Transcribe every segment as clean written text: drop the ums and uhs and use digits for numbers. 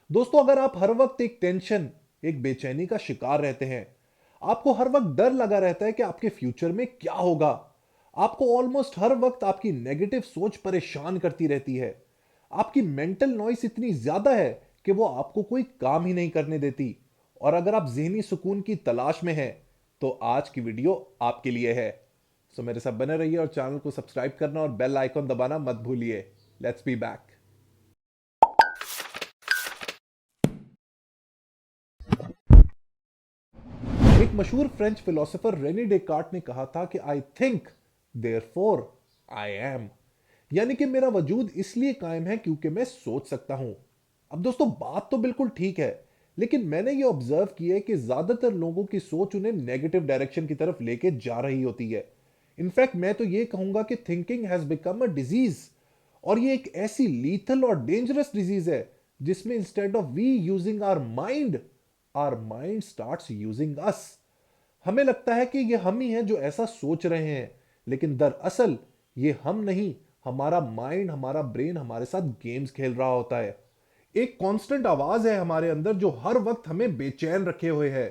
दोस्तों, अगर आप हर वक्त एक टेंशन, एक बेचैनी का शिकार रहते हैं, आपको हर वक्त डर लगा रहता है कि आपके फ्यूचर में क्या होगा, आपको ऑलमोस्ट हर वक्त आपकी नेगेटिव सोच परेशान करती रहती है, आपकी मेंटल नॉइस इतनी ज्यादा है कि वो आपको कोई काम ही नहीं करने देती, और अगर आप ज़हनी सुकून की तलाश में हैं, तो आज की वीडियो आपके लिए है। सो मेरे साथ बने रहिए और चैनल को सब्सक्राइब करना और बेल आइकन दबाना मत भूलिए। Let's be back. एक मशहूर फ्रेंच फिलोसोफर रेनी डेकार्ट ने कहा था कि I think therefore I am, यानी कि मेरा वजूद इसलिए कायम है क्योंकि मैं सोच सकता हूं। अब दोस्तों, बात तो बिल्कुल ठीक है, लेकिन मैंने ये ऑब्जर्व किया है कि ज्यादातर लोगों की सोच उन्हें नेगेटिव डायरेक्शन की तरफ लेके जा रही होती है। इनफैक्ट मैं तो ये कहूंगा कि thinking has become a disease, और ये एक ऐसी लीथल और डेंजरस डिजीज है जिसमें instead of we using our mind starts using us. हमें लगता है कि ये हम ही हैं जो ऐसा सोच रहे हैं, लेकिन दरअसल ये हम नहीं, हमारा माइंड, हमारा ब्रेन हमारे साथ गेम्स खेल रहा होता है। एक कांस्टेंट आवाज है हमारे अंदर जो हर वक्त हमें बेचैन रखे हुए है।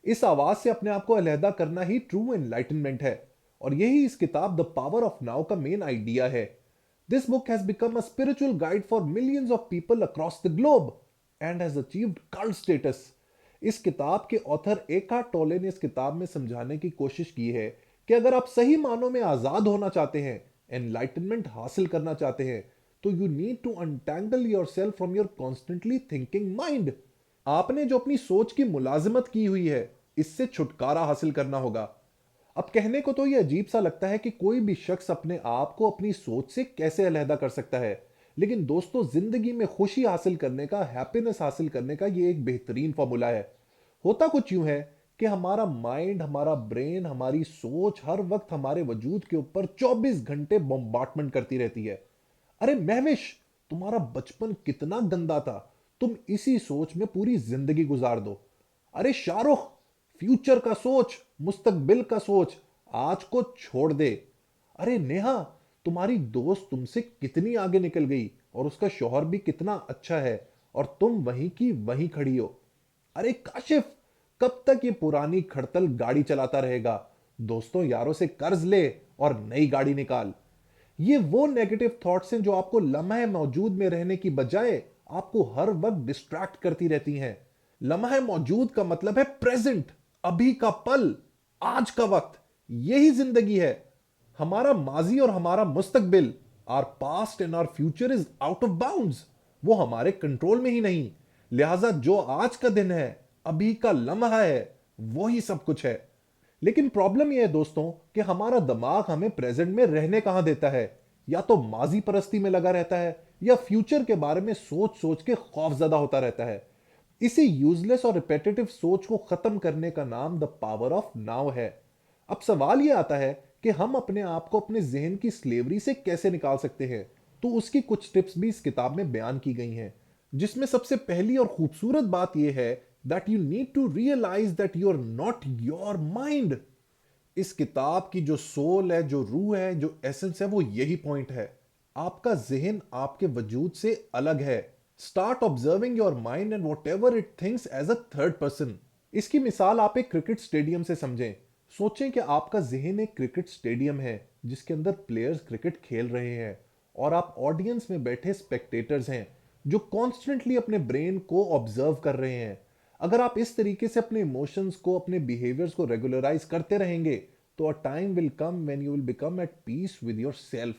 इस आवाज से अपने आप को अलहदा करना ही ट्रू एनलाइटनमेंट है, और यही इस किताब द पावर ऑफ नाउ का मेन आइडिया है। This book has become a spiritual guide for millions of people across the globe and has achieved cult status. इस किताब के ऑथर एकार्ट टोले ने इस किताब में समझाने की कोशिश की है कि अगर आप सही मानों में आजाद होना चाहते हैं, एनलाइटनमेंट हासिल करना चाहते हैं, तो you need to untangle your self from your constantly thinking mind. आपने जो अपनी सोच की मुलाजिमत की हुई है, इससे छुटकारा हासिल करना होगा। अब कहने को तो ये अजीब सा लगता है कि कोई भी शख्स अपने आप को अपनी सोच से कैसे अलहदा कर सकता है, लेकिन दोस्तों, जिंदगी में खुशी हासिल करने का, हैप्पीनेस हासिल करने का ये एक बेहतरीन फॉर्मूला है। होता कुछ यूं है कि हमारा माइंड, हमारा ब्रेन, हमारी सोच हर वक्त हमारे वजूद के ऊपर 24 घंटे बम्बार्टमेंट करती रहती है। अरे महविश, तुम्हारा बचपन कितना गंदा था, तुम इसी सोच में पूरी जिंदगी गुजार दो। अरे शाहरुख, फ्यूचर का सोच, मुस्तकबिल का सोच, आज को छोड़ दे। अरे नेहा, तुम्हारी दोस्त तुमसे कितनी आगे निकल गई और उसका शौहर भी कितना अच्छा है, और तुम वहीं की वहीं खड़ी हो। अरे काशिफ, कब तक ये पुरानी खड़तल गाड़ी चलाता रहेगा? दोस्तों यारों से कर्ज ले और नई गाड़ी निकाल। ये वो नेगेटिव थॉट्स हैं जो आपको लम्हे मौजूद में रहने की बजाय आपको हर वक्त डिस्ट्रैक्ट करती रहती हैं। लम्हे मौजूद का मतलब है प्रेजेंट, अभी का पल, आज का वक्त। यही जिंदगी है। हमारा माजी और हमारा मुस्तकबिल, our past and our future is out of bounds, वो हमारे कंट्रोल में ही नहीं। लिहाजा जो आज का दिन है, अभी का लम्हा है, वो ही सब कुछ है। लेकिन प्रॉब्लम यह है दोस्तों कि हमारा दिमाग हमें प्रेजेंट में रहने कहां देता है। या तो माजी परस्ती में लगा रहता है, या फ्यूचर के बारे में सोच सोच के खौफजदा होता रहता है। इसी यूजलेस और रिपेटेटिव सोच को खत्म करने का नाम द पावर ऑफ नाउ है। अब सवाल यह आता है कि हम अपने आप को अपने जहन की स्लेवरी से कैसे निकाल सकते हैं। तो उसकी कुछ टिप्स भी इस किताब में बयान की गई हैं, जिसमें सबसे पहली और खूबसूरत बात यह है that you need to realise that you are not your mind. इस किताब की जो सोल है, जो रूह है, जो एसेंस है, वो यही पॉइंट है। आपका जहन आपके वजूद से अलग है। Start observing your mind and whatever it thinks as a third person. इसकी मिसाल आप एक क्रिकेट स्टेडियम से समझें। सोचें कि आपका जहन एक क्रिकेट स्टेडियम है जिसके अंदर प्लेयर्स क्रिकेट खेल रहे हैं, और आप ऑडियंस में बैठे स्पेक्टेटर्स हैं जो कॉन्स्टेंटली अपने ब्रेन को ऑब्जर्व कर रहे हैं। अगर आप इस तरीके से अपने इमोशंस को, अपने बिहेवियर्स को रेगुलराइज करते रहेंगे, तो a time will come when you will become at peace with yourself.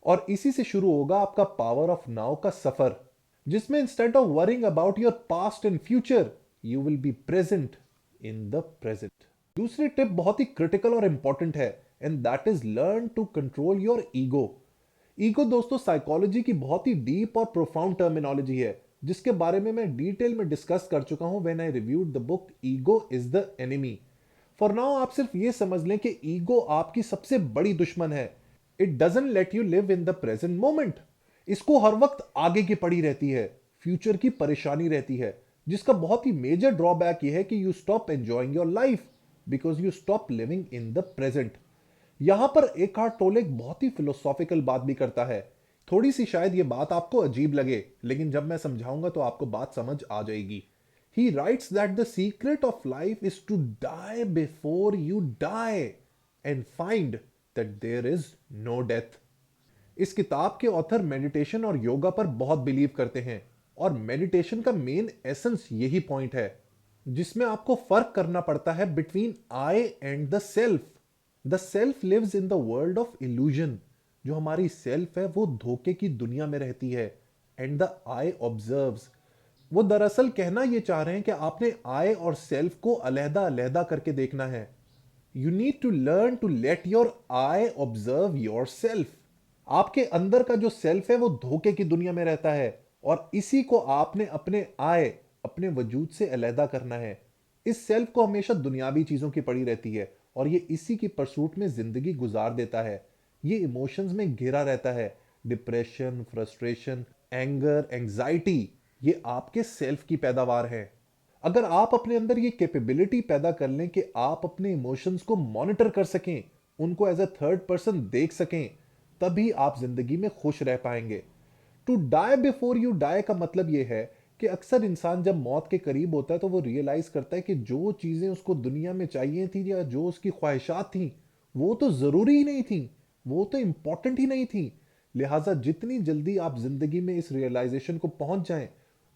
और इसी से शुरू होगा आपका पावर ऑफ नाउ का सफर, जिसमें instead of worrying about your past and future, you will be present in the present. दूसरी टिप बहुत ही क्रिटिकल और इंपॉर्टेंट है, and that is learn to control your ego. Ego दोस्तों साइकोलॉजी की बहुत ही डीप और प्रोफाउंड टर्मिनोलॉजी है, जिसके बारे में मैं डिटेल में डिस्कस कर चुका हूं when I reviewed the book ego is the enemy. For now आप सिर्फ ये समझ लें कि ईगो आपकी सबसे बड़ी दुश्मन है। It doesn't let you live in the present moment. इसको हर वक्त आगे की पड़ी रहती है, फ्यूचर की परेशानी रहती है, जिसका बहुत ही मेजर ड्रॉबैक ये है कि you stop enjoying your life because you stop living in the present. यहां पर एकार्ट टोले एक बहुत ही फिलोसॉफिकल बात भी करता है थोड़ी सी शायद ये बात आपको अजीब लगे, लेकिन जब मैं समझाऊंगा तो आपको बात समझ आ जाएगी। He writes that the secret of life is to die before you die and find that there is no death. इस किताब के ऑथर मेडिटेशन और योगा पर बहुत बिलीव करते हैं, और मेडिटेशन का मेन एसेंस यही पॉइंट है, जिसमें आपको फर्क करना पड़ता है between I and the self. The self lives in the world of illusion. जो हमारी सेल्फ है वो धोखे की दुनिया में रहती है, एंड द आई ऑब्जर्व्स। वो दरअसल कहना ये चाह रहे हैं कि आपने आई और सेल्फ को अलहदा अलहदा करके देखना है। You need to learn to let your I observe yourself. आपके अंदर का जो सेल्फ है वो धोखे की दुनिया में रहता है, और इसी को आपने अपने आई, अपने वजूद से अलहदा करना है। इस सेल्फ को हमेशा दुनियावी चीजों की पड़ी रहती है, और ये इसी की परसूट में जिंदगी गुजार देता है। ये इमोशंस में घिरा रहता है। डिप्रेशन, फ्रस्ट्रेशन, एंगर, एंजाइटी, ये आपके सेल्फ की पैदावार है। अगर आप अपने अंदर ये कैपेबिलिटी पैदा कर लें कि आप अपने इमोशंस को मॉनिटर कर सकें, उनको एज अ थर्ड पर्सन देख सकें, तभी आप जिंदगी में खुश रह पाएंगे। To die before you die का मतलब यह है कि अक्सर इंसान जब मौत के करीब होता है तो वो रियलाइज करता है कि जो चीजें उसको दुनिया में चाहिए थी या जो उसकी ख्वाहिशात थी वो तो जरूरी ही नहीं थी, वो तो इंपॉर्टेंट ही नहीं थी। लिहाजा जितनी जल्दी आप जिंदगी में इस रियलाइजेशन को पहुंच जाएं,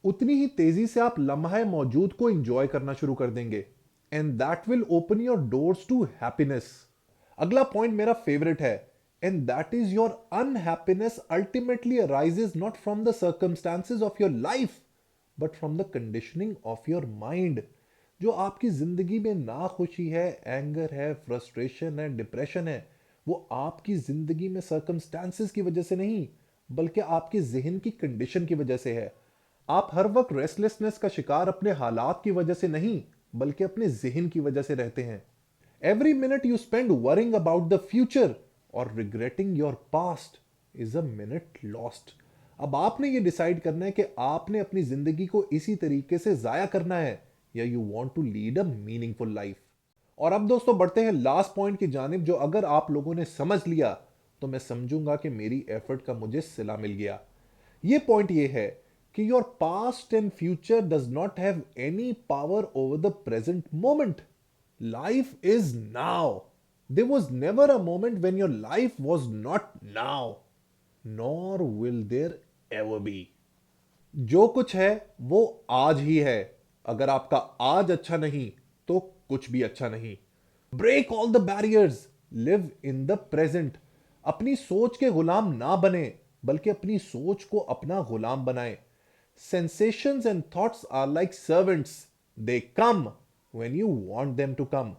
उतनी ही तेजी से आप लम्हा मौजूद को एंजॉय करना शुरू कर देंगे, and that will open your doors to happiness. अगला पॉइंट मेरा फेवरेट है, and that is your unhappiness ultimately arises not from the circumstances of your life but from the conditioning of your mind. जो आपकी जिंदगी में ना खुशी है, एंगर है, फ्रस्ट्रेशन है, डिप्रेशन है, वो आपकी जिंदगी में सर्कमस्टांसेस की वजह से नहीं, बल्कि आपके जहन की कंडीशन की वजह से है। आप हर वक्त रेस्टलेसनेस का शिकार अपने हालात की वजह से नहीं, बल्कि अपने जहन की वजह से रहते हैं। Every minute you spend worrying about the future और regretting your past is a minute lost. अब आपने ये डिसाइड करना है कि आपने अपनी जिंदगी को इसी तरीके से जाया करना है, या you want to lead a meaningful life. और अब दोस्तों बढ़ते हैं लास्ट पॉइंट की जानिब, जो अगर आप लोगों ने समझ लिया तो मैं समझूंगा कि मेरी एफर्ट का मुझे सिला मिल गया। ये पॉइंट ये है कि your past and future does not have any power over the present moment. Life is now. There was never a moment when your life was not now, nor will there ever be. जो कुछ है वो आज ही है। अगर आपका आज अच्छा नहीं तो कुछ भी अच्छा नहीं। Break all the barriers, live in the present. अपनी सोच के गुलाम ना बने, बल्कि अपनी सोच को अपना गुलाम बनाएं। Sensations and thoughts are like servants, they come when you want them to come.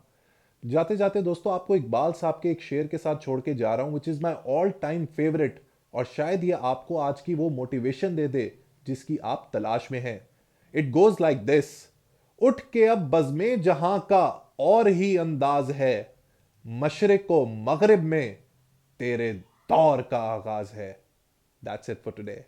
जाते जाते दोस्तों आपको इकबाल साहब के एक शेर के साथ छोड़ के जा रहा हूं, which is my all time favourite, और शायद ये आपको आज की वो मोटिवेशन दे दे जिसकी आप तलाश में हैं। इट गोज लाइक दिस: उठ के अब बज़्मे जहां का और ही अंदाज है, मशरिक को मगरिब में तेरे दौर का आगाज है। That's it for today.